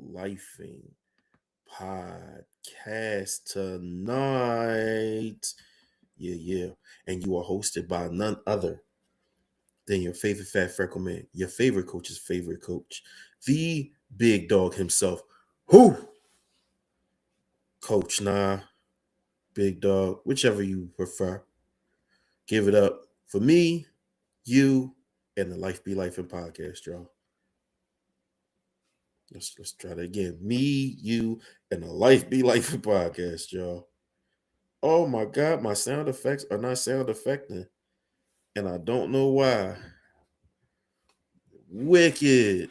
Lifing podcast tonight. Yeah. And you are hosted by none other than your favorite fat freckle man, your favorite coach's favorite coach, the big dog himself. Who? Coach Nah, Big Dog, whichever you prefer. Give it up for me, you, and the Life Be Life and podcast, y'all. Let's try that again. Me, you, and the Life Be Life and podcast, y'all. Oh my God, my sound effects are not sound effecting, and I don't know why. Wicked.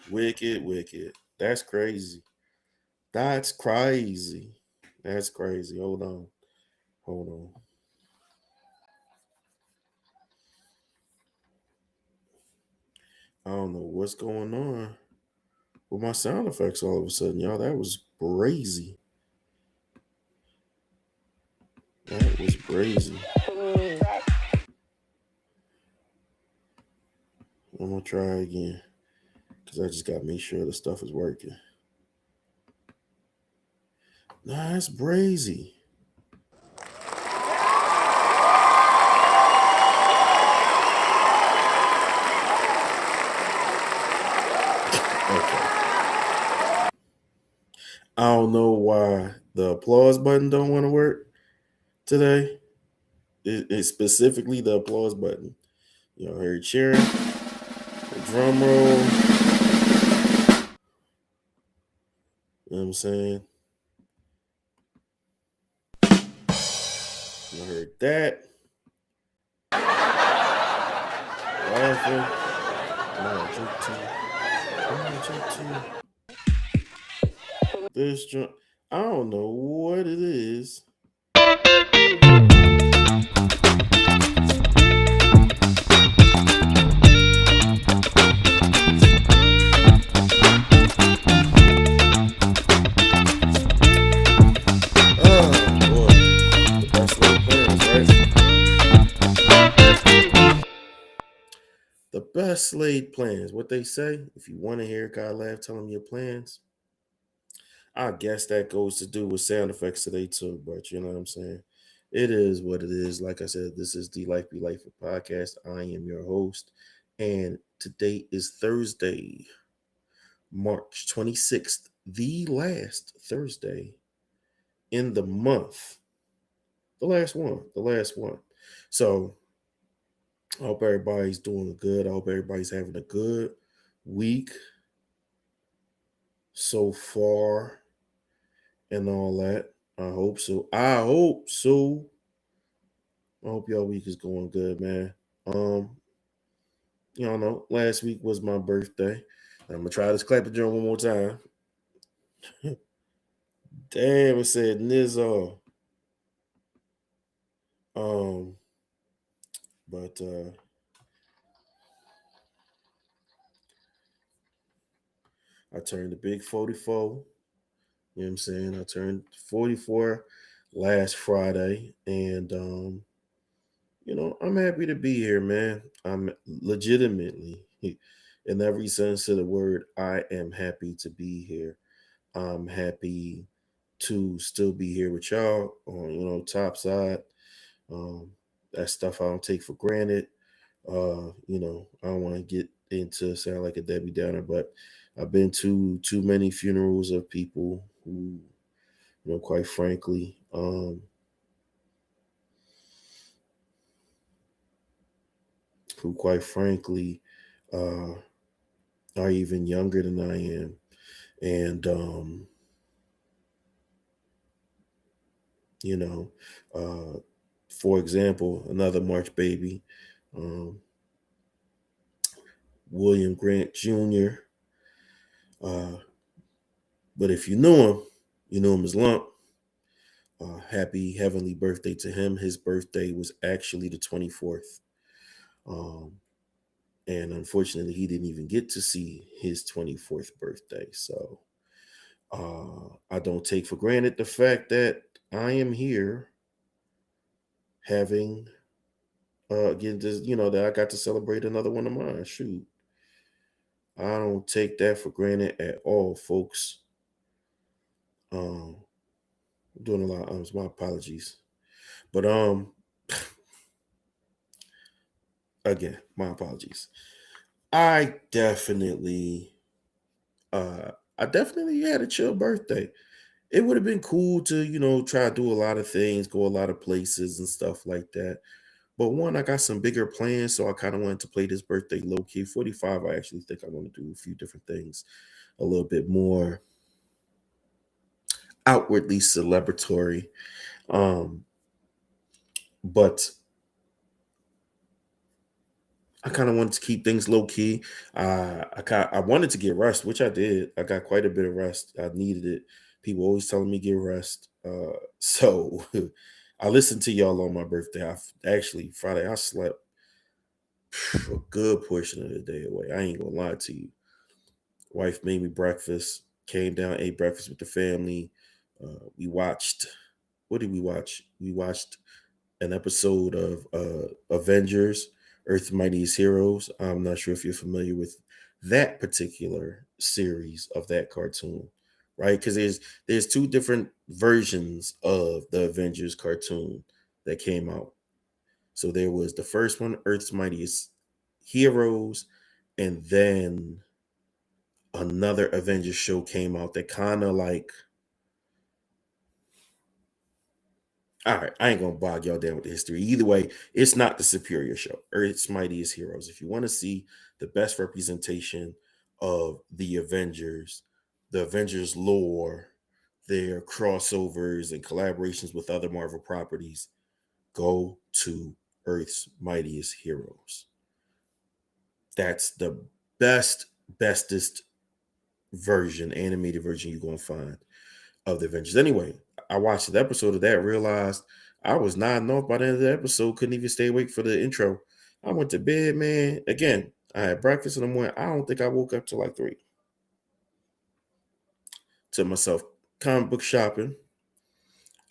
That's crazy. That's crazy. That's crazy. Hold on. I don't know what's going on with my sound effects all of a sudden, y'all. That was crazy. That was crazy. I'm gonna try again because I just gotta make sure the stuff is working. Nah, that's crazy. Okay. I don't know why the applause button don't want to work today. It's specifically the applause button. You know, heard cheering, the drum roll. You know what I'm saying? You heard that. Laughing. I'm gonna drink this drum. I don't know what it is. Oh boy. The best laid plans, right? The best laid plans. What they say, if you want to hear God laugh, tell him your plans. I guess that goes to do with sound effects today too, but you know what I'm saying? It is what it is. Like I said, this is the Life Be Life podcast. I am your host, and today is Thursday, March 26th, the last Thursday in the month. The last one. So I hope everybody's doing good. I hope everybody's having a good week so far and all that. I hope so. I hope y'all week is going good, man. Y'all know last week was my birthday. I'm gonna try this clap drum one more time. Damn, it said Nizzo. Um, but I turned the big 44. You know what I'm saying? I turned 44 last Friday, and I'm happy to be here, man. I'm legitimately, in every sense of the word, I am happy to be here. I'm happy to still be here with y'all on, top side. Um, that stuff I don't take for granted. I don't want to get into sound like a Debbie Downer, but I've been to too many funerals of people quite frankly, who quite frankly, uh, are even younger than I am. And, you know, uh, for example, another March baby, um, William Grant Jr. Uh, but if you know him as Lump. Happy heavenly birthday to him. His birthday was actually the 24th. Um, and unfortunately, he didn't even get to see his 24th birthday. So I don't take for granted the fact that I am here having again this, that I got to celebrate another one of mine. Shoot, I don't take that for granted at all, folks. Um, I'm doing a lot. My apologies, but again, my apologies. I definitely, uh, I definitely had a chill birthday. It would have been cool to, try to do a lot of things, go a lot of places and stuff like that. But one, I got some bigger plans, so I kind of wanted to play this birthday low key. 45, I actually think I want to do a few different things, a little bit more outwardly celebratory. Um, but I kind of wanted to keep things low key. I wanted to get rest, which I did. I got quite a bit of rest. I needed it. People always telling me get rest. So I listened to y'all on my birthday. Actually Friday I slept a good portion of the day away. I ain't gonna lie to you. Wife made me breakfast. Came down, ate breakfast with the family. We watched. What did we watch? We watched an episode of Avengers, Earth's Mightiest Heroes. I'm not sure if you're familiar with that particular series of that cartoon, right? Because there's two different versions of the Avengers cartoon that came out. So there was the first one, Earth's Mightiest Heroes, and then another Avengers show came out that kind of like, all right, I ain't gonna bog y'all down with the history. Either way, it's not the superior show. Earth's Mightiest Heroes. If you want to see the best representation of the Avengers lore, their crossovers and collaborations with other Marvel properties, go to Earth's Mightiest Heroes. That's the bestest version, animated version you're gonna find of the Avengers. Anyway, I watched an episode of that, realized I was nodding off by the end of the episode, couldn't even stay awake for the intro. I went to bed, man. Again, I had breakfast in the morning. I don't think I woke up till like 3. Took myself comic book shopping.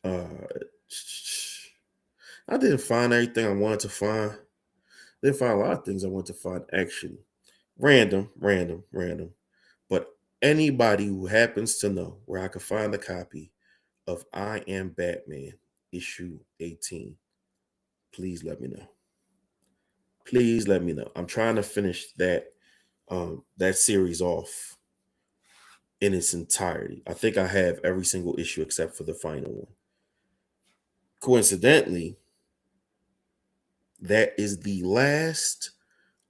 Uh, I didn't find everything I wanted to find. Didn't find a lot of things I wanted to find, actually. Random. But anybody who happens to know where I could find a copy of I Am Batman issue 18, please let me know. Please let me know. I'm trying to finish that series off in its entirety. I think I have every single issue except for the final one. Coincidentally, that is the last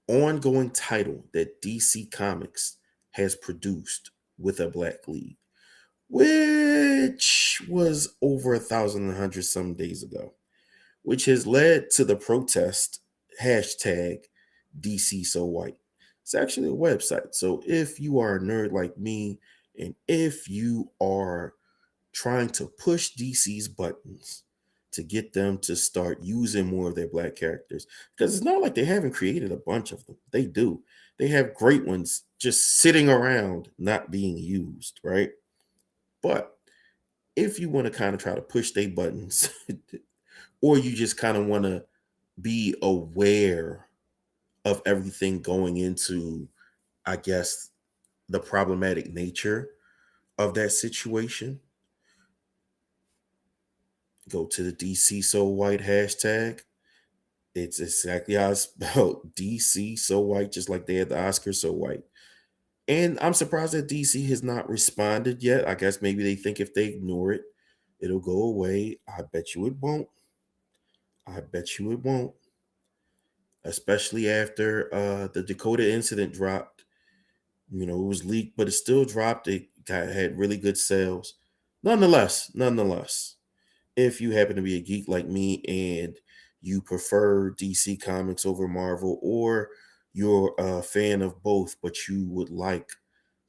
ongoing title that DC Comics has produced with a Black Lead, which was over 1,100 some days ago, which has led to the protest hashtag DC So White. It's actually a website. So if you are a nerd like me, and if you are trying to push DC's buttons to get them to start using more of their black characters, because it's not like they haven't created a bunch of them. They do. They have great ones just sitting around not being used, right? But if you want to kind of try to push their buttons, or you just kind of want to be aware of everything going into, I guess, the problematic nature of that situation, go to the DC So White hashtag. It's exactly how it's spelled. DC So White, just like they had the Oscar So White. And I'm surprised that DC has not responded yet. I guess maybe they think if they ignore it, it'll go away. I bet you it won't. I bet you it won't. Especially after the Dakota incident dropped. It was leaked, but it still dropped. Had really good sales. Nonetheless, if you happen to be a geek like me and you prefer DC Comics over Marvel, or you're a fan of both, but you would like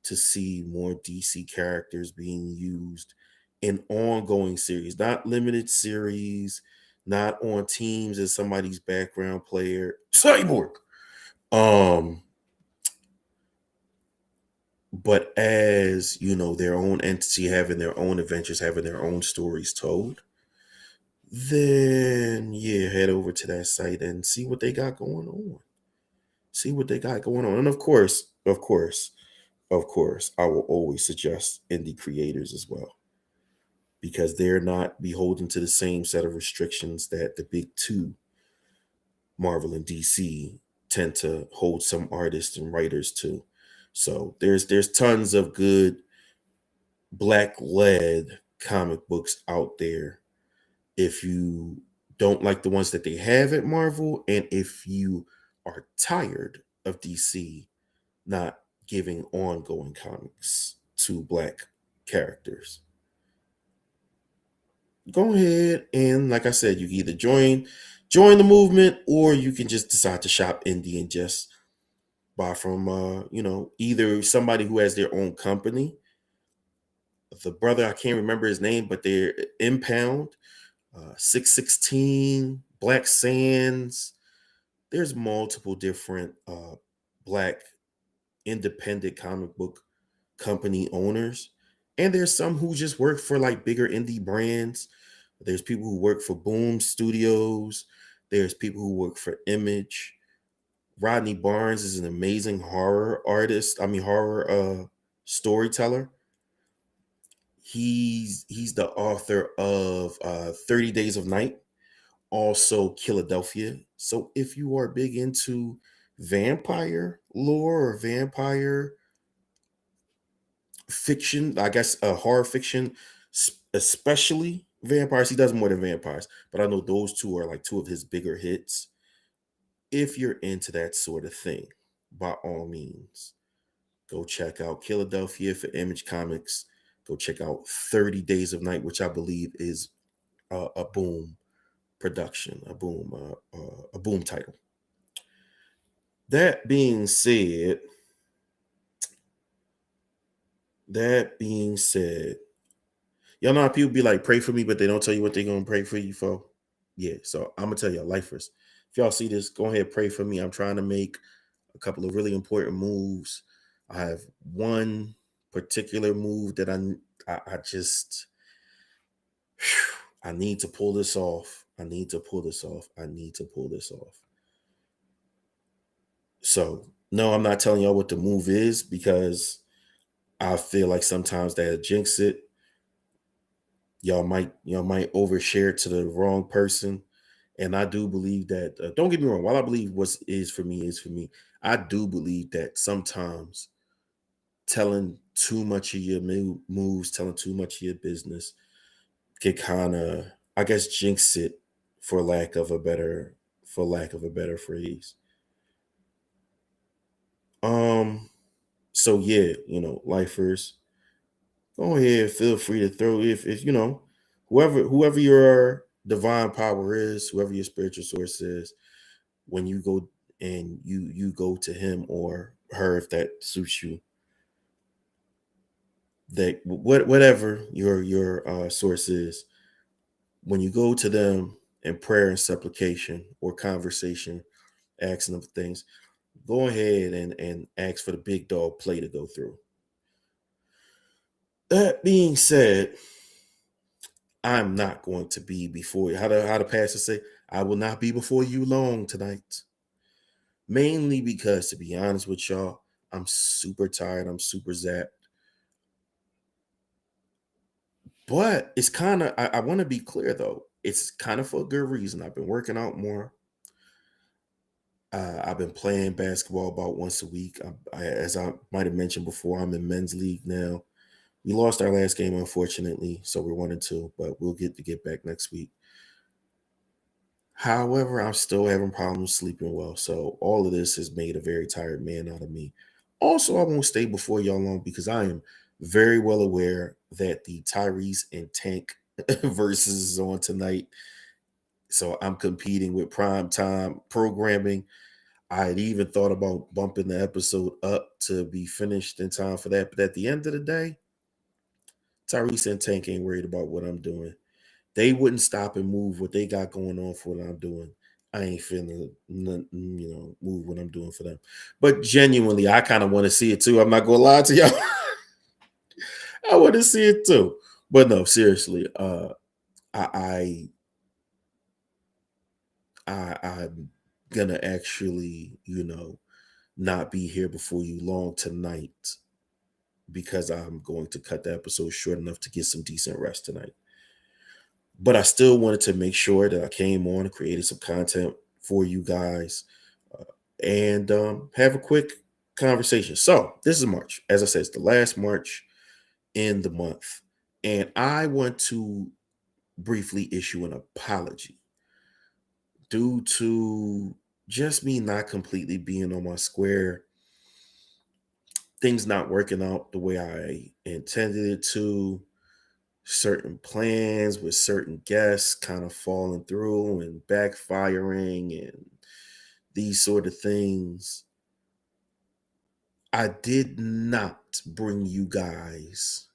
to see more DC characters being used in ongoing series, not limited series, not on teams as somebody's background player, Cyborg. Um, but as their own entity, having their own adventures, having their own stories told, then yeah, head over to that site and see what they got going on. See what they got going on. And of course, I will always suggest indie creators as well. because they're not beholden to the same set of restrictions that the big two, Marvel and DC, tend to hold some artists and writers to. So there's tons of good black led comic books out there if you don't like the ones that they have at Marvel, and if you are tired of DC not giving ongoing comics to black characters. Go ahead and, like I said, you can either join the movement, or you can just decide to shop indie and just buy from either somebody who has their own company. The brother, I can't remember his name, but they're Impound, 616, Black Sands. There's multiple different black independent comic book company owners. And there's some who just work for like bigger indie brands. There's people who work for Boom Studios. There's people who work for Image. Rodney Barnes is an amazing horror artist. I mean, horror storyteller. He's the author of 30 Days of Night, also Philadelphia. So if you are big into vampire lore or vampire fiction, I guess horror fiction, especially vampires. He does more than vampires, but I know those two are like two of his bigger hits. If you're into that sort of thing, by all means, go check out Philadelphia for Image Comics. Go check out 30 Days of Night, which I believe is a Boom production, a Boom title. That being said, that being said, y'all know how people be like, pray for me, but they don't tell you what they're gonna pray for you for. Yeah, so I'm gonna tell y'all, lifers. If y'all see this, go ahead, pray for me. I'm trying to make a couple of really important moves. I have one particular move that I just I need to pull this off. I need to pull this off. I need to pull this off. So no, I'm not telling y'all what the move is because I feel like sometimes that jinx it. Y'all might overshare it to the wrong person. And I do believe that, don't get me wrong, while I believe what is for me is for me, I do believe that sometimes telling too much of your moves, telling too much of your business can kind of, I guess, jinx it for lack of a better phrase. Um, so yeah, lifers, go ahead, feel free to throw if whoever your divine power is, whoever your spiritual source is, when you go and you go to him or her, if that suits you, that whatever your source is, when you go to them in prayer and supplication or conversation, asking them for things, go ahead and ask for the big dog play to go through. That being said, I'm not going to be before you. How the pastor say, I will not be before you long tonight. Mainly because, to be honest with y'all, I'm super tired. I'm super zapped. But it's kind of, I want to be clear though. It's kind of for a good reason. I've been working out more. I've been playing basketball about once a week. As I might have mentioned before, I'm in men's league now. We lost our last game, unfortunately, so we're 1-2, but we'll get back next week. However, I'm still having problems sleeping well. So all of this has made a very tired man out of me. Also, I won't stay before y'all long because I am very well aware that the Tyrese and Tank versus is on tonight. So I'm competing with prime time programming. I had even thought about bumping the episode up to be finished in time for that. But at the end of the day, Tyrese and Tank ain't worried about what I'm doing. They wouldn't stop and move what they got going on for what I'm doing. I ain't finna, move what I'm doing for them. But genuinely, I kind of want to see it too. I'm not gonna lie to y'all. I want to see it too. But no, seriously, I, I'm gonna actually, not be here before you long tonight because I'm going to cut the episode short enough to get some decent rest tonight. But I still wanted to make sure that I came on and created some content for you guys, uh, and have a quick conversation. So this is March. As I said, it's the last March in the month. And I want to briefly issue an apology due to just me not completely being on my square, things not working out the way I intended it to, certain plans with certain guests kind of falling through and backfiring and these sort of things. I did not bring you guys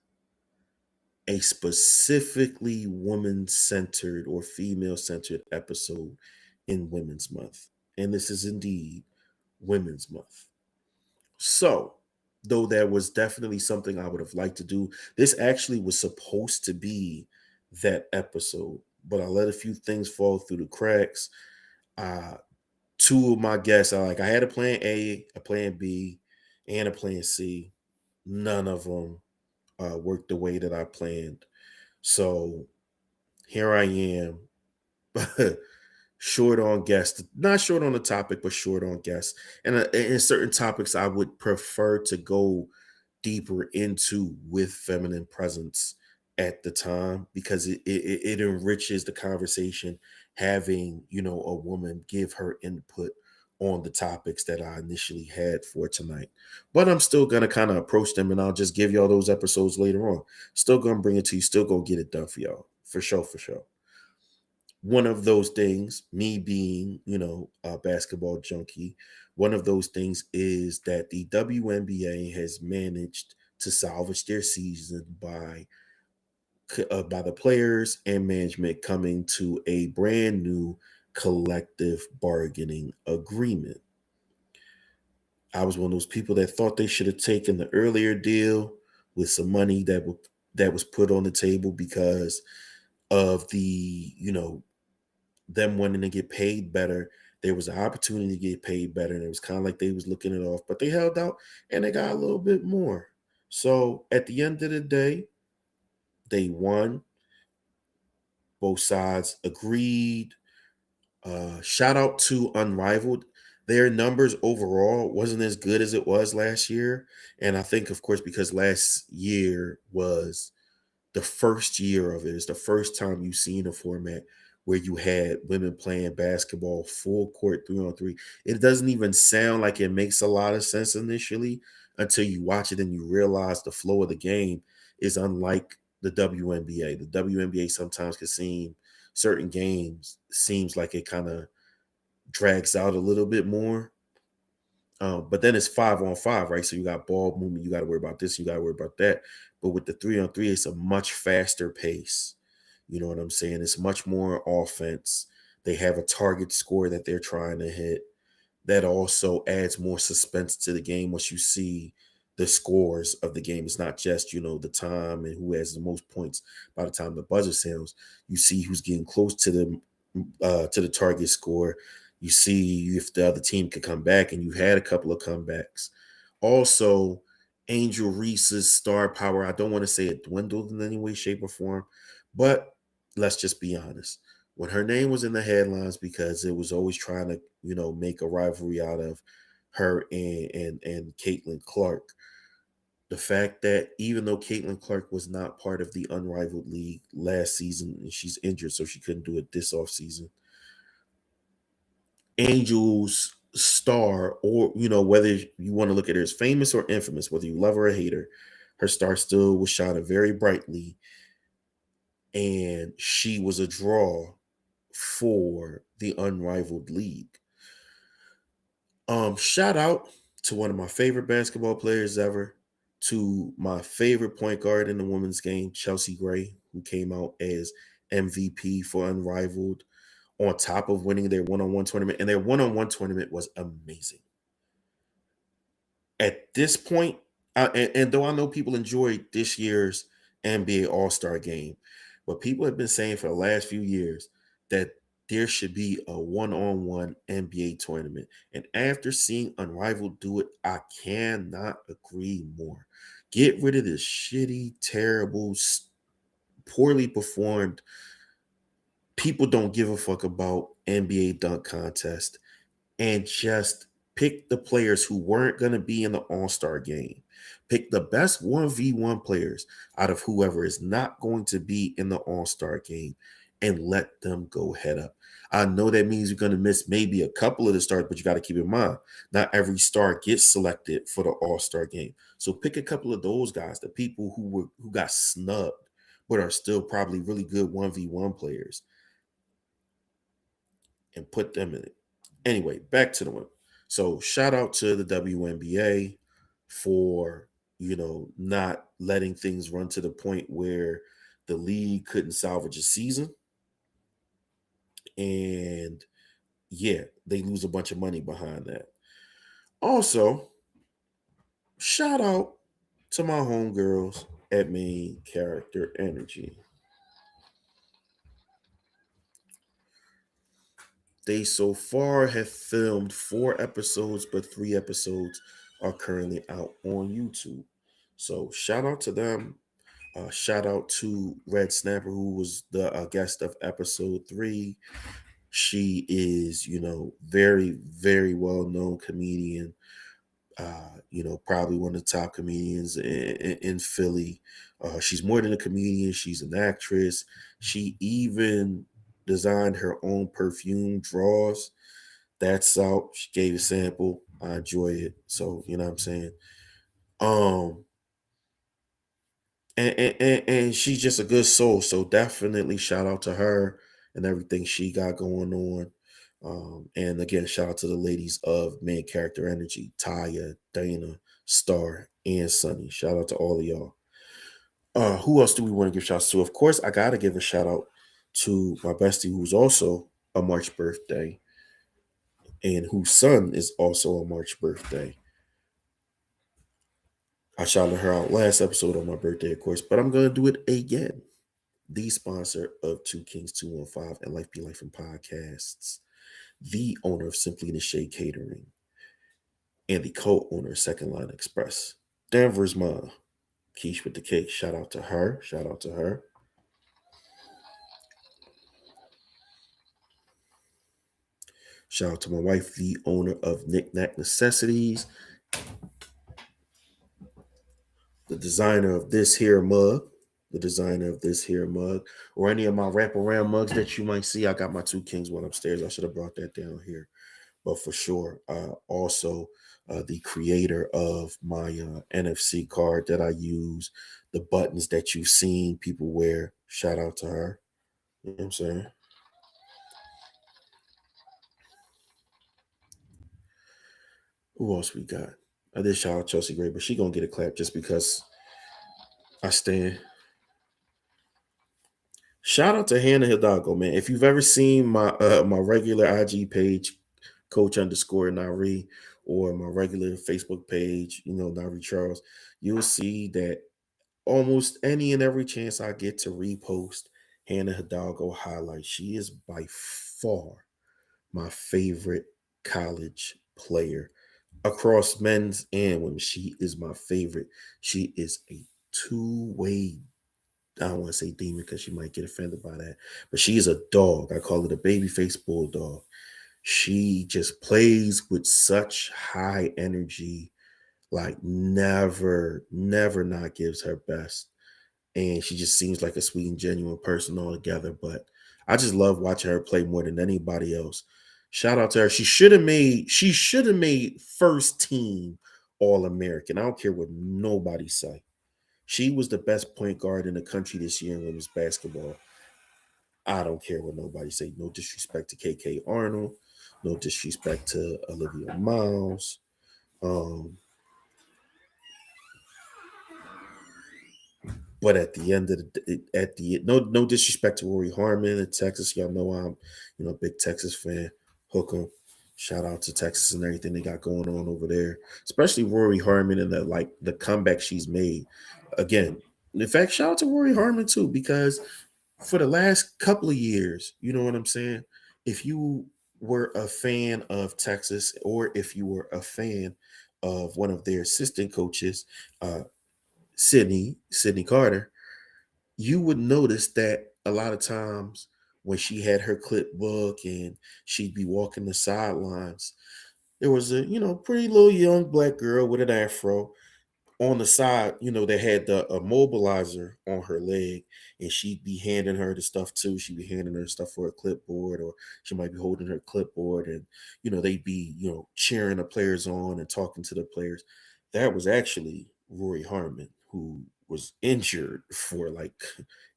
a specifically woman centered or female centered episode in Women's Month. And this is indeed Women's Month. So, though there was definitely something I would have liked to do, this actually was supposed to be that episode, but I let a few things fall through the cracks. Uh, Two of my guests are like, I had a plan A, a plan B, and a plan C. None of them worked the way that I planned. So here I am, short on guests, not short on the topic, but short on guests. And in certain topics, I would prefer to go deeper into with feminine presence at the time, because it enriches the conversation having, a woman give her input on the topics that I initially had for tonight. But I'm still gonna kind of approach them, and I'll just give y'all those episodes later on. Still gonna bring it to you, still gonna get it done for y'all. For sure, for sure. One of those things, me being, a basketball junkie, one of those things is that the WNBA has managed to salvage their season by the players and management coming to a brand new collective bargaining agreement. I was one of those people that thought they should have taken the earlier deal with some money that was put on the table because of the, them wanting to get paid better. There was an opportunity to get paid better, and it was kind of like they was looking it off, but they held out and they got a little bit more. So at the end of the day, they won. Both sides agreed. Shout out to Unrivaled. Their numbers overall wasn't as good as it was last year, and I think, of course, because last year was the first year of it. It's the first time you've seen a format where you had women playing basketball full court 3-on-3. It doesn't even sound like it makes a lot of sense initially until you watch it and you realize the flow of the game is unlike the WNBA. The WNBA sometimes can seem, certain games seems like it kind of drags out a little bit more. But then it's 5-on-5, right? So you got ball movement, you got to worry about this, you got to worry about that. But with the 3-on-3, it's a much faster pace. You know what I'm saying? It's much more offense. They have a target score that they're trying to hit. That also adds more suspense to the game once you see the scores of the game. It's not just, the time and who has the most points by the time the buzzer sounds. You see who's getting close to the target score. You see if the other team could come back, and you had a couple of comebacks. Also, Angel Reese's star power, I don't want to say it dwindled in any way, shape, or form, but let's just be honest. When her name was in the headlines, because it was always trying to, make a rivalry out of her and Caitlin Clark. The fact that even though Caitlin Clark was not part of the Unrivaled League last season, and she's injured, so she couldn't do it this offseason, Angel's star, or whether you want to look at her as famous or infamous, whether you love her or hate her star still was shining very brightly, and she was a draw for the Unrivaled League. Shout out to one of my favorite basketball players ever, to my favorite point guard in the women's game, Chelsea Gray, who came out as MVP for Unrivaled, on top of winning their one-on-one tournament. And their one-on-one tournament was amazing. At this point, and though I know people enjoyed this year's NBA All-Star game, but people have been saying for the last few years that there should be a one-on-one NBA tournament. And after seeing Unrivaled do it, I cannot agree more. Get rid of this shitty, terrible, poorly performed People don't give a fuck about NBA dunk contest and just pick the players who weren't going to be in the All-Star game. Pick the best 1v1 players out of whoever is not going to be in the All-Star game and let them go head up. I know that means you're going to miss maybe a couple of the stars, but you got to keep in mind, not every star gets selected for the All-Star game. So pick a couple of those guys, the people who got snubbed, but are still probably really good 1v1 players, and put them in it. Anyway, back to the one. So shout out to the WNBA for, not letting things run to the point where the league couldn't salvage a season. And yeah, they lose a bunch of money behind that. Also, shout out to my homegirls at Main Character Energy. They so far have filmed 4 episodes, but 3 episodes are currently out on YouTube. So shout out to them. Shout out to Red Snapper, who was the guest of episode 3. She is, very, very well known comedian. Probably one of the top comedians in Philly. She's more than a comedian, she's an actress. She even designed her own perfume draws. That's out. She gave a sample. I enjoy it. So, you know what I'm saying? Um, and she's just a good soul. So definitely shout out to her and everything she got going on. And again, shout out to the ladies of Main Character Energy, Taya, Dana, Star, and Sunny. Shout out to all of y'all. Who else do we want to give shouts to? Of course, I gotta give a shout out to my bestie, who's also a March birthday, and whose son is also a March birthday. I shouted her out last episode on my birthday, of course, but I'm gonna do it again. The sponsor of Two Kings 215 and Life Be Life and Podcasts, the owner of Simply the Shade Catering, and the co-owner of Second Line Express. Denver's mom, Keish with the cake. Shout out to her. Shout out to her. Shout out to my wife, the owner of Knick Knack Necessities, the designer of this here mug, or any of my wraparound mugs that you might see. I got my Two Kings one upstairs. I should have brought that down here. But for sure, also the creator of my NFC card that I use, the buttons that you've seen people wear. Shout out to her. You know what I'm saying? Who else we got? I did shout out Chelsea Gray, but she gonna get a clap just because I stand. Shout out to Hannah Hidalgo, man. If you've ever seen my regular IG page, Coach underscore Nari, or my regular Facebook page, Nari Charles, you'll see that almost any and every chance I get to repost Hannah Hidalgo highlights. She is by far my favorite college player across men's and women. She is my favorite. She is a two-way. I don't want to say demon because she might get offended by that, but she is a dog. I call it a baby face bulldog. She just plays with such high energy, like never not gives her best. And she just seems like a sweet and genuine person altogether. But I just love watching her play more than anybody else. Shout out to her. She should have made first team All American. I don't care what nobody say. She was the best point guard in the country this year in women's basketball. I don't care what nobody say. No disrespect to KK Arnold. No disrespect to Olivia Miles. Um, But at the end of no disrespect to Rory Harmon in Texas. Y'all know I'm a big Texas fan. Hook 'em. Shout out to Texas and everything they got going on over there, especially Rory Harmon and the comeback she's made. Again, in fact, shout out to Rory Harmon too, because for the last couple of years, you know what I'm saying? If you were a fan of Texas, or if you were a fan of one of their assistant coaches, Sydney Carter, you would notice that a lot of times when she had her clipbook and she'd be walking the sidelines, there was a pretty little young black girl with an afro on the side, they had the immobilizer on her leg, and she'd be handing her the stuff too. She'd be handing her stuff for a clipboard, or she might be holding her clipboard, and they'd be cheering the players on and talking to the players. That was actually Rory Harmon, who was injured for like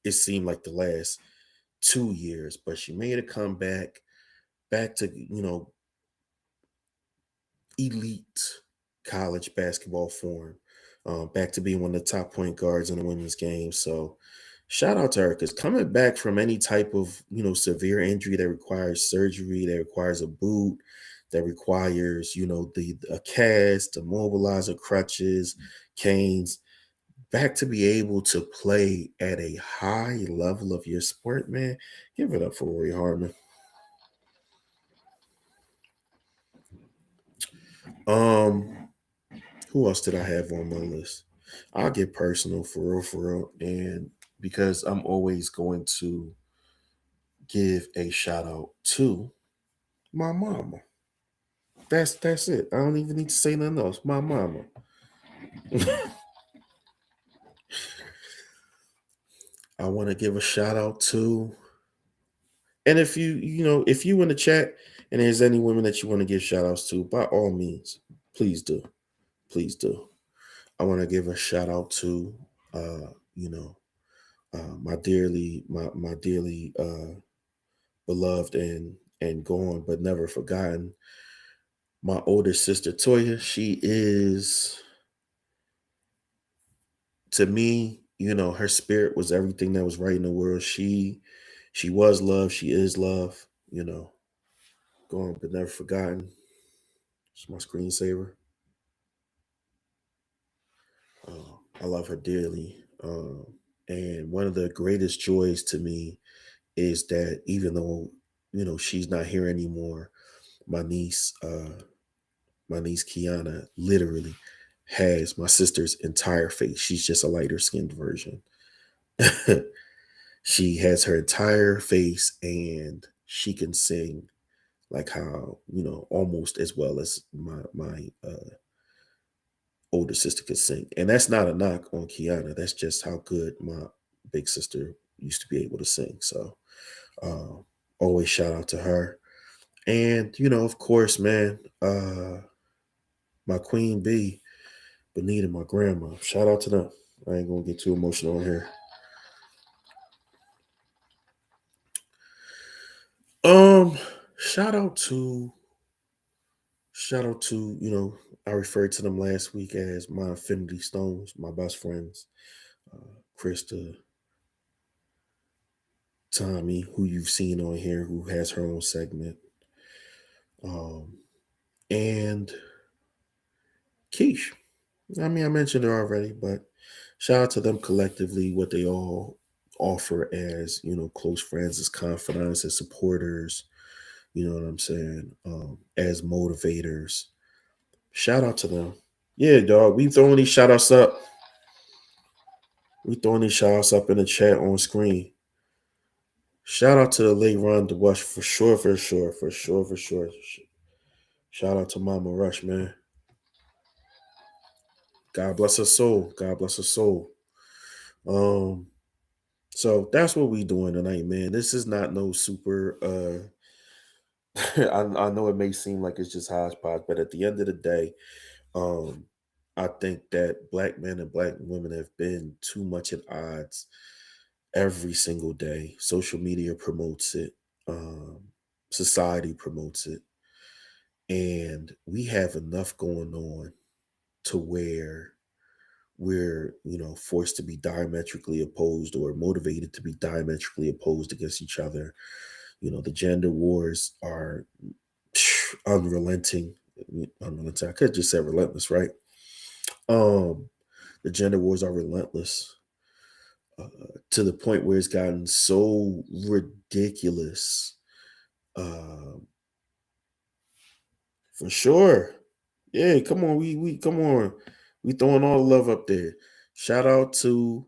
it seemed like the last 2 years, but she made a comeback back to elite college basketball form, back to being one of the top point guards in the women's game. So shout out to her because coming back from any type of severe injury that requires surgery, that requires a boot, that requires the a cast, a mobilizer, crutches, canes, back to be able to play at a high level of your sport, man. Give it up for Rory Harmon. Um, who else did I have on my list? I'll get personal for real, and because I'm always going to give a shout out to my mama. That's it. I don't even need to say nothing else. My mama. I want to give a shout out to, and if if you in the chat and there's any women that you want to give shout outs to, by all means, please do. Please do. I want to give a shout out to, uh, you know, my dearly beloved and gone but never forgotten, my older sister Toya. She is, to me, her spirit was everything that was right in the world. She was love. She is love. Gone but never forgotten. She's my screensaver. I love her dearly. And one of the greatest joys to me is that even though she's not here anymore, my niece, my niece Kiana, literally has my sister's entire face. She's just a lighter skinned version. She has her entire face, and she can sing like how almost as well as my older sister could sing. And that's not a knock on Kiana. That's just how good my big sister used to be able to sing. So uh, always shout out to her. And of course, man, my queen bee, Benita, my grandma. Shout out to them. I ain't gonna get too emotional here. Um, shout out to I referred to them last week as my Infinity Stones, my best friends, Krista, Tommy, who you've seen on here, who has her own segment, um, and Keish. I mean, I mentioned her already, but shout out to them collectively, what they all offer as close friends, as confidants, as supporters. You know what I'm saying? As motivators. Shout out to them. Yeah, dog. We throwing these shout outs up. We throwing these shout outs up in the chat on screen. Shout out to the late Ron DeWash for sure, for sure, for sure, for sure. Shout out to Mama Rush, man. God bless her soul. God bless her soul. Um, so that's what we doing tonight, man. This is not no super I know it may seem like it's just hodgepodge, but at the end of the day, um, I think that black men and black women have been too much at odds every single day. Social media promotes it, um, society promotes it, and we have enough going on to where we're forced to be diametrically opposed or motivated to be diametrically opposed against each other. The gender wars are unrelenting. Unrelenting. I could just say relentless, right? Um, the gender wars are relentless, uh, to the point where it's gotten so ridiculous. Uh, for sure. Yeah, come on, we come on. We throwing all the love up there. Shout out to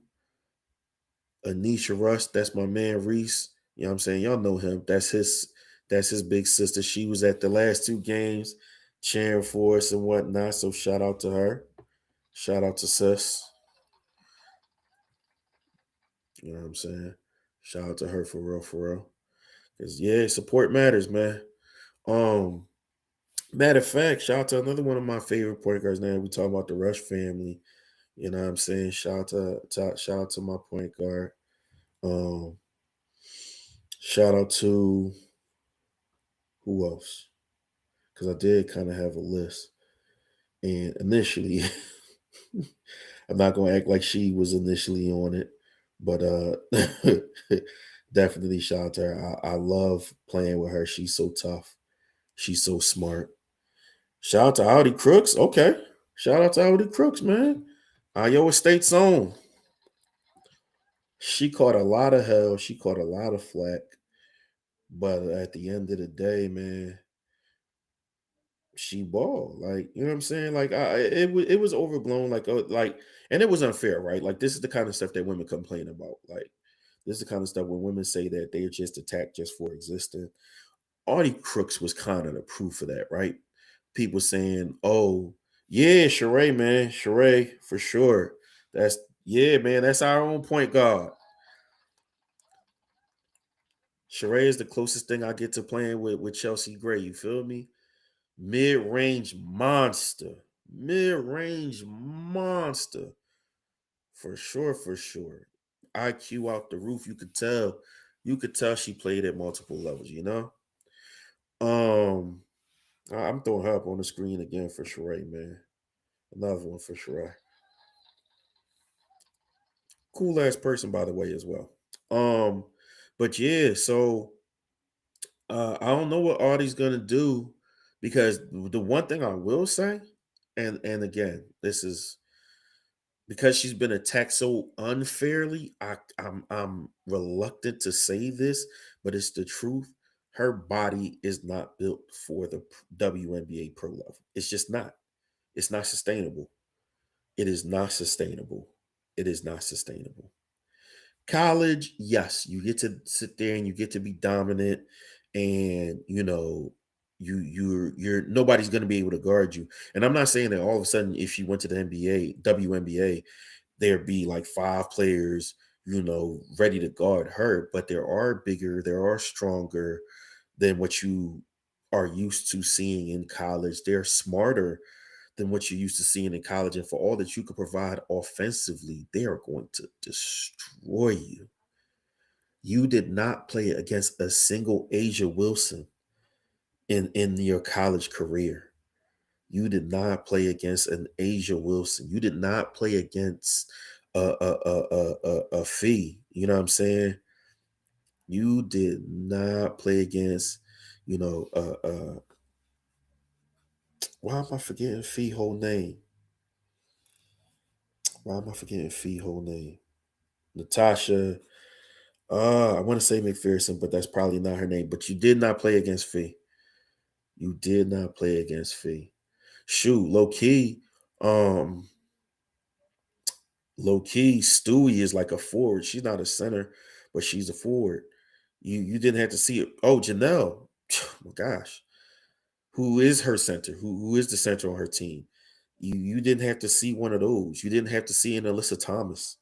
Anisha Rush. That's my man Reese. You know what I'm saying? Y'all know him. That's his big sister. She was at the last two games cheering for us and whatnot. So shout out to her. Shout out to sis. You know what I'm saying? Shout out to her for real, for real. Cause yeah, support matters, man. Um, Matter of fact, shout out to another one of my favorite point guards. Now we talk about the Rush family. You know what I'm saying? Shout out to my point guard. Um, Shout out to who else? Because I did kind of have a list. And initially, I'm not gonna act like she was initially on it, but definitely shout out to her. I love playing with her. She's so tough. She's so smart. Shout out to Audi Crooks. Okay. Shout out to Audi Crooks, man. Iowa State's own. She caught a lot of hell. She caught a lot of flack. But at the end of the day, man, she balled. Like, you know what I'm saying? Like, it was overblown. Like, and it was unfair, right? Like, this is the kind of stuff that women complain about. Like, this is the kind of stuff when women say that they're just attacked just for existing. Audie Crooks was kind of the proof of that, right? People saying, "Oh, yeah, Sheree, man, Sheree for sure. That's yeah, man. That's our own point guard. Sheree is the closest thing I get to playing with Chelsea Gray. You feel me? Mid-range monster, mid-range monster for sure, for sure. IQ out the roof. You could tell she played at multiple levels. You know. Um, I'm throwing her up on the screen again for Sheree, man. Another one for Sheree. Cool ass person, by the way, as well. Um, but yeah, so I don't know what Audie's gonna do because the one thing I will say, and again, this is because she's been attacked so unfairly. I'm reluctant to say this, but it's the truth. Her body is not built for the WNBA pro level. It's just not. It's not sustainable. It is not sustainable. It is not sustainable. College, yes, you get to sit there and you get to be dominant, and you're nobody's going to be able to guard you. And I'm not saying that all of a sudden, if you went to the NBA, WNBA, there'd be like five players, ready to guard her. But there are bigger, there are stronger than what you are used to seeing in college. They're smarter than what you're used to seeing in college. And for all that you could provide offensively, they are going to destroy you. You did not play against a single Asia Wilson in your college career. You did not play against an Asia Wilson. You did not play against a fee. You know what I'm saying? You did not play against, you know, why am I forgetting fee whole name? Why am I forgetting fee whole name? Natasha. I want to say McPherson, but that's probably not her name. But you did not play against Fee. You did not play against Fee. Shoot, um, low key, Stewie is like a forward. She's not a center, but she's a forward. You didn't have to see it. Oh, Janelle. Oh my gosh. Who is her center? Who is the center on her team? You didn't have to see one of those. You didn't have to see an Alyssa Thomas.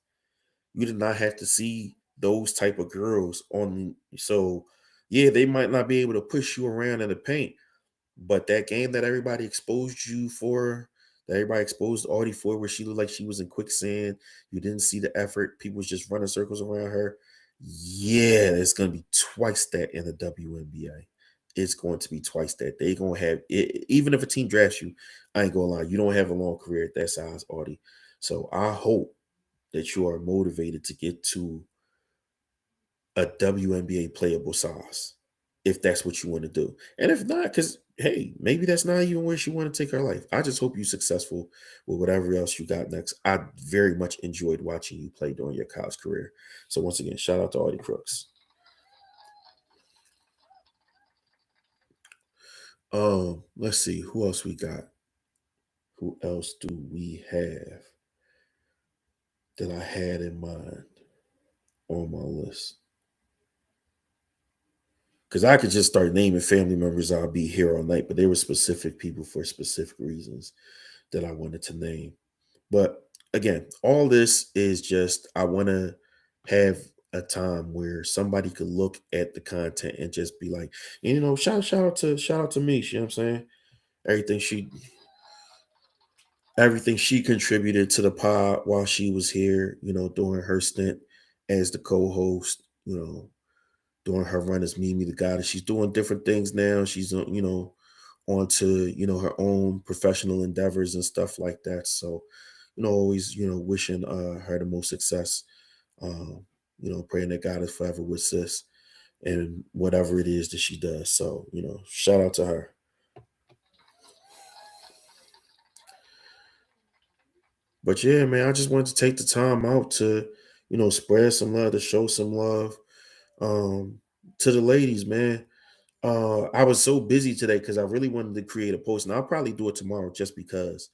You did not have to see those type of girls on. So yeah, they might not be able to push you around in the paint, but that game that everybody exposed you for, that everybody exposed Audie for, where she looked like she was in quicksand, you didn't see the effort. People was just running circles around her. Yeah, it's gonna be twice that in the WNBA. It's going to be twice that. They gonna have it, even if a team drafts you. I ain't gonna lie, you don't have a long career at that size, Audie. So I hope that you are motivated to get to a WNBA playable size if that's what you want to do. And if not, because hey, maybe that's not even where she want to take her life. I just hope you're successful with whatever else you got next. I very much enjoyed watching you play during your college career. So once again, shout out to Audie Crooks. Let's see who else we got. Who else do we have that I had in mind on my list? Because I could just start naming family members, I'll be here all night, but there were specific people for specific reasons that I wanted to name. But again, all this is just I want to have a time where somebody could look at the content and just be like, shout out to me. You know what I'm saying? Everything she everything she contributed to the pod while she was here, during her stint as the co-host, during her run as Mimi the Goddess. She's doing different things now. She's onto her own professional endeavors and stuff like that. So, always wishing her the most success. Um, praying that God is forever with sis and whatever it is that she does. So, shout out to her. But yeah, man, I just wanted to take the time out to, spread some love, to show some love to the ladies, man. I was so busy today because I really wanted to create a post, and I'll probably do it tomorrow just because.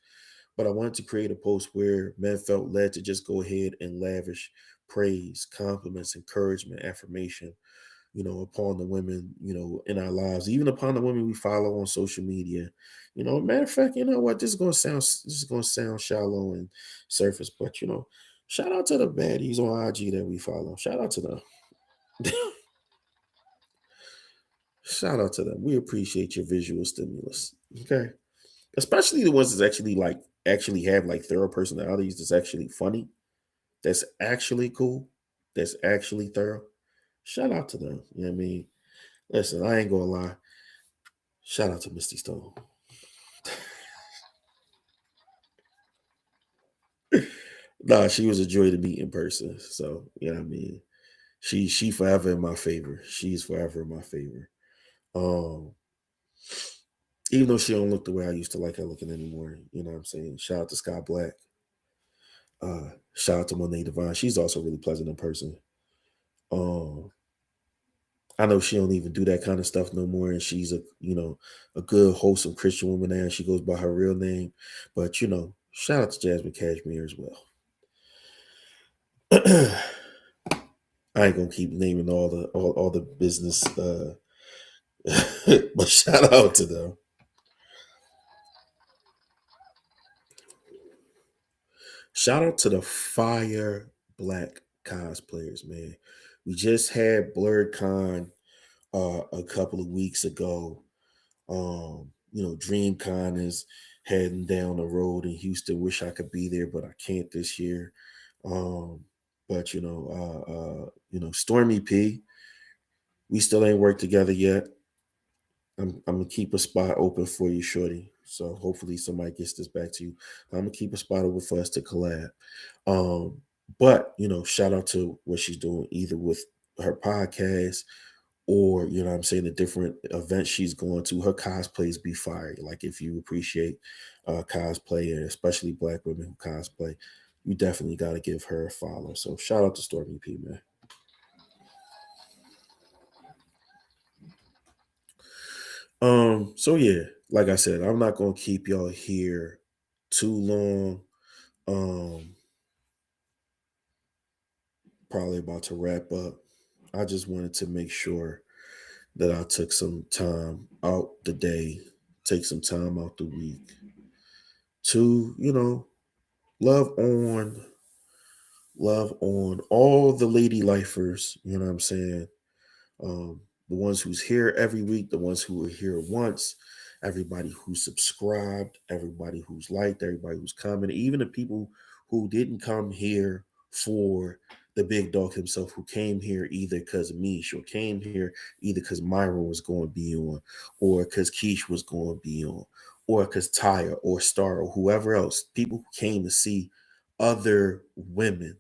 But I wanted to create a post where men felt led to just go ahead and lavish praise, compliments, encouragement, affirmation, upon the women, in our lives, even upon the women we follow on social media. Matter of fact, you know what? This is gonna sound shallow and surface, but shout out to the baddies on IG that we follow. Shout out to them. Shout out to them. We appreciate your visual stimulus. Okay. Especially the ones that actually have like thorough personalities that's actually funny, that's actually cool, that's actually thorough. Shout out to them. You know what I mean? Listen, I ain't gonna lie. Shout out to Misty Stone. Nah, she was a joy to meet in person. So, you know what I mean? She forever in my favor. She's forever in my favor. Um, Even though she don't look the way I used to like her looking anymore. You know what I'm saying? Shout out to Scott Black. Shout out to Monet Divine. She's also really pleasant in person. Um, I know she don't even do that kind of stuff no more, and she's a good, wholesome Christian woman now. She goes by her real name, but shout out to Jasmine Cashmere as well. I ain't gonna keep naming all the business, but shout out to them. Shout out to the fire black cosplayers, man. We just had Blurred Con a couple of weeks ago. DreamCon is heading down the road in Houston. Wish I could be there, but I can't this year. Um, but Stormy P, we still ain't worked together yet. I'm gonna keep a spot open for you, Shorty. So hopefully somebody gets this back to you. I'm gonna keep a spot open for us to collab. Um, but shout out to what she's doing either with her podcast or what I'm saying, the different events she's going to. Her cosplays be fire. Like if you appreciate cosplay and especially black women who cosplay, you definitely got to give her a follow. So shout out to Stormy P, man. So yeah, like I said, I'm not gonna keep y'all here too long. Um, Probably about to wrap up. I just wanted to make sure that I took some time out the day, take some time out the week to, love on love on all the lady lifers, you know what I'm saying? The ones who's here every week, the ones who are here once, everybody who subscribed, everybody who's liked, everybody who's commented, even the people who didn't come here for the big dog himself, who came here either because of me, or came here either because Myra was going to be on, or because Keish was going to be on, or because Tyre or Star or whoever else, people who came to see other women,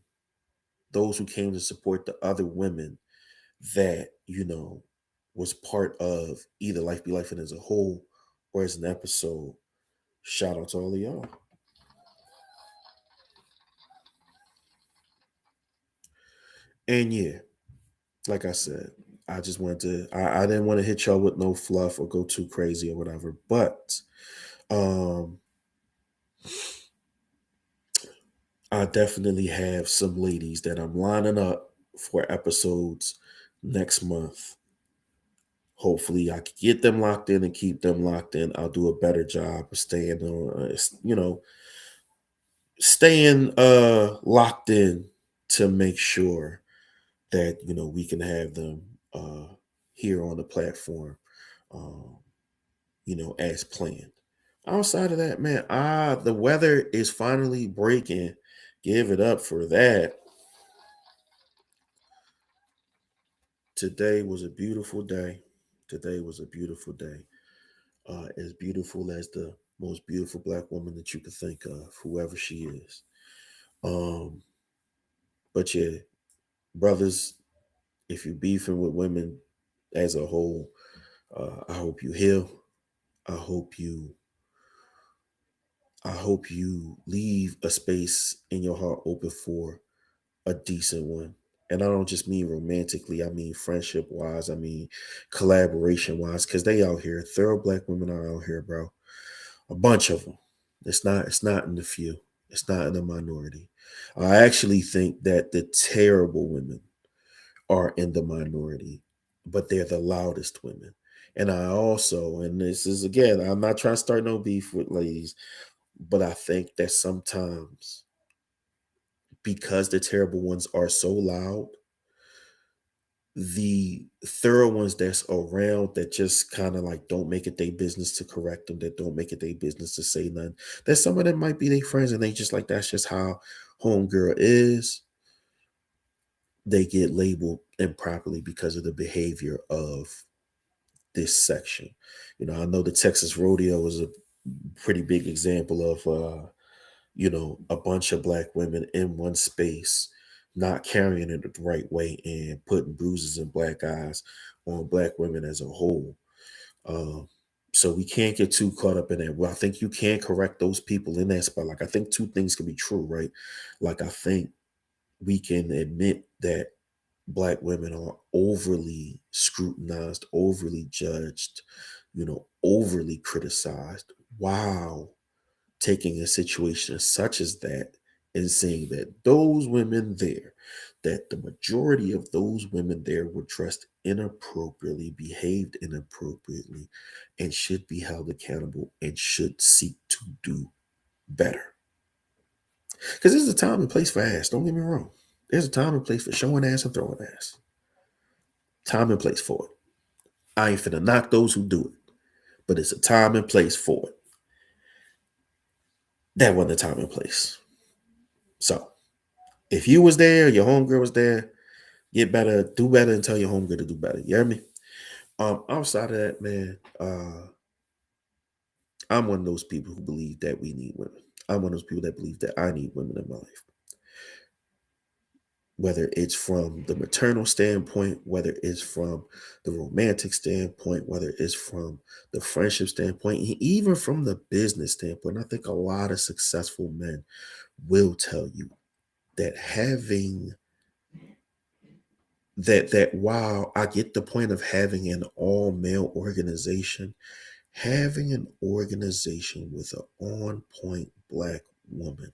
those who came to support the other women that was part of either Life Be Life and as a whole or as an episode. Shout out to all of y'all. And yeah, like I said, I just wanted to I didn't want to hit y'all with no fluff or go too crazy or whatever, but um I definitely have some ladies that I'm lining up for episodes next month. Hopefully, I can get them locked in and keep them locked in. I'll do a better job of staying on, staying locked in to make sure that we can have them here on the platform, um, as planned. Outside of that, man, the weather is finally breaking. Give it up for that. Today was a beautiful day. Today was a beautiful day. As beautiful as the most beautiful black woman that you could think of, whoever she is. Um, but yeah, brothers, if you're beefing with women as a whole, I hope you heal. I hope you I hope you leave a space in your heart open for a decent one. And I don't just mean romantically, I mean friendship wise, I mean collaboration wise, because they out here, thorough black women are out here, bro. A bunch of them. It's not in the few. It's not in the minority. I actually think that the terrible women are in the minority, but they're the loudest women. And I also, and this is again, I'm not trying to start no beef with ladies, but I think that sometimes because the terrible ones are so loud, the thorough ones that's around that just kind of like don't make it their business to correct them, that don't make it their business to say nothing. That some of them might be their friends and they just like that's just how homegirl is. They get labeled improperly because of the behavior of this section. I know the Texas rodeo is a pretty big example of a bunch of black women in one space not carrying it the right way and putting bruises and black eyes on black women as a whole. Um, so we can't get too caught up in that. Well, I think you can correct those people in that spot. Like I think two things can be true, right? Like I think we can admit that black women are overly scrutinized, overly judged, overly criticized. Wow, taking a situation such as that and saying that those women there, that the majority of those women there were dressed inappropriately, behaved inappropriately, and should be held accountable and should seek to do better. Because there's a time and place for ass. Don't get me wrong. There's a time and place for showing ass and throwing ass. Time and place for it. I ain't finna knock those who do it, but it's a time and place for it. That wasn't the time and place. So if you was there, your homegirl was there, get better, do better, and tell your homegirl to do better. You hear me? Outside of that, man, I'm one of those people who believe that we need women. I'm one of those people that believe that I need women in my life. Whether it's from the maternal standpoint, whether it's from the romantic standpoint, whether it's from the friendship standpoint, and even from the business standpoint. I think a lot of successful men will tell you that having that while I get the point of having an all male organization, having an organization with an on point black woman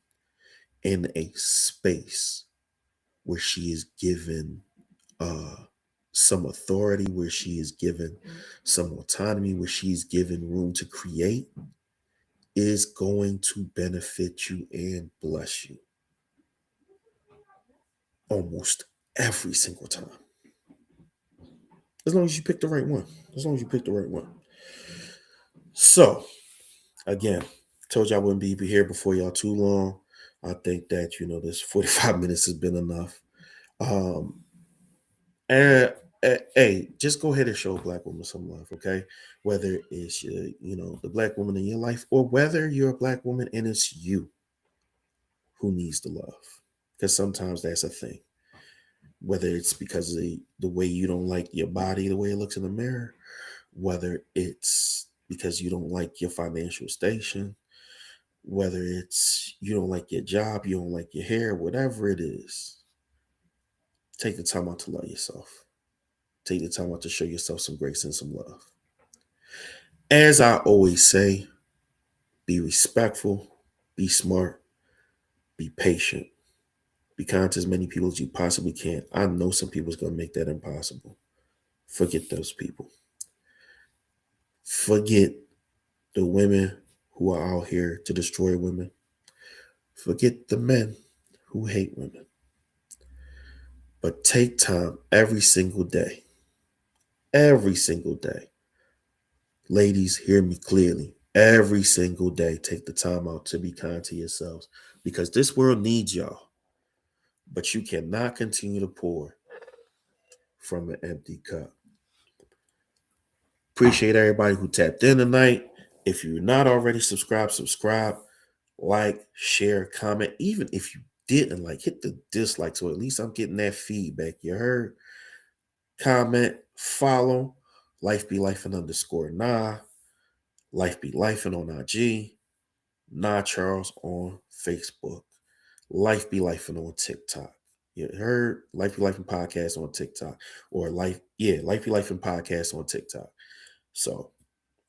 in a space where she is given uh some authority, where she is given some autonomy, where she's given room to create, is going to benefit you and bless you almost every single time. As long as you pick the right one. As long as you pick the right one. So, again, told you I wouldn't be here before y'all too long. I think that, this 45 minutes has been enough. Um, and hey, just go ahead and show a black woman some love, okay? Whether it's the black woman in your life, or whether you're a black woman and it's you who needs the love. Because sometimes that's a thing. Whether it's because of the way you don't like your body, the way it looks in the mirror, whether it's because you don't like your financial station, whether it's you don't like your job, you don't like your hair, whatever it is, take the time out to love yourself. Take the time out to show yourself some grace and some love. As I always say, be respectful, be smart, be patient, be kind to as many people as you possibly can. I know some people's going to make that impossible. Forget those people. Forget the women who are out here to destroy women. Forget the men who hate women. But take time every single day. Ladies, hear me clearly. Every single day, take the time out to be kind to yourselves because this world needs y'all. But you cannot continue to pour from an empty cup. Appreciate everybody who tapped in tonight. If you're not already subscribed, subscribe, like, share, comment. Even if you didn't like, hit the dislike so at least I'm getting that feedback. You heard? Comment, follow, life be life and underscore nah, life be life and on IG, nah Charles on Facebook, life be life and on TikTok. You heard? Life be life and podcast on TikTok or life be life and podcast on TikTok. So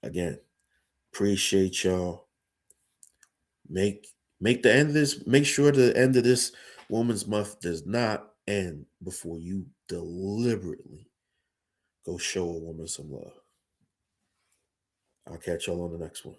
again, appreciate y'all. Make the end of this. Make sure the end of this Woman's Month does not end before you deliberately go show a woman some love. I'll catch y'all on the next one.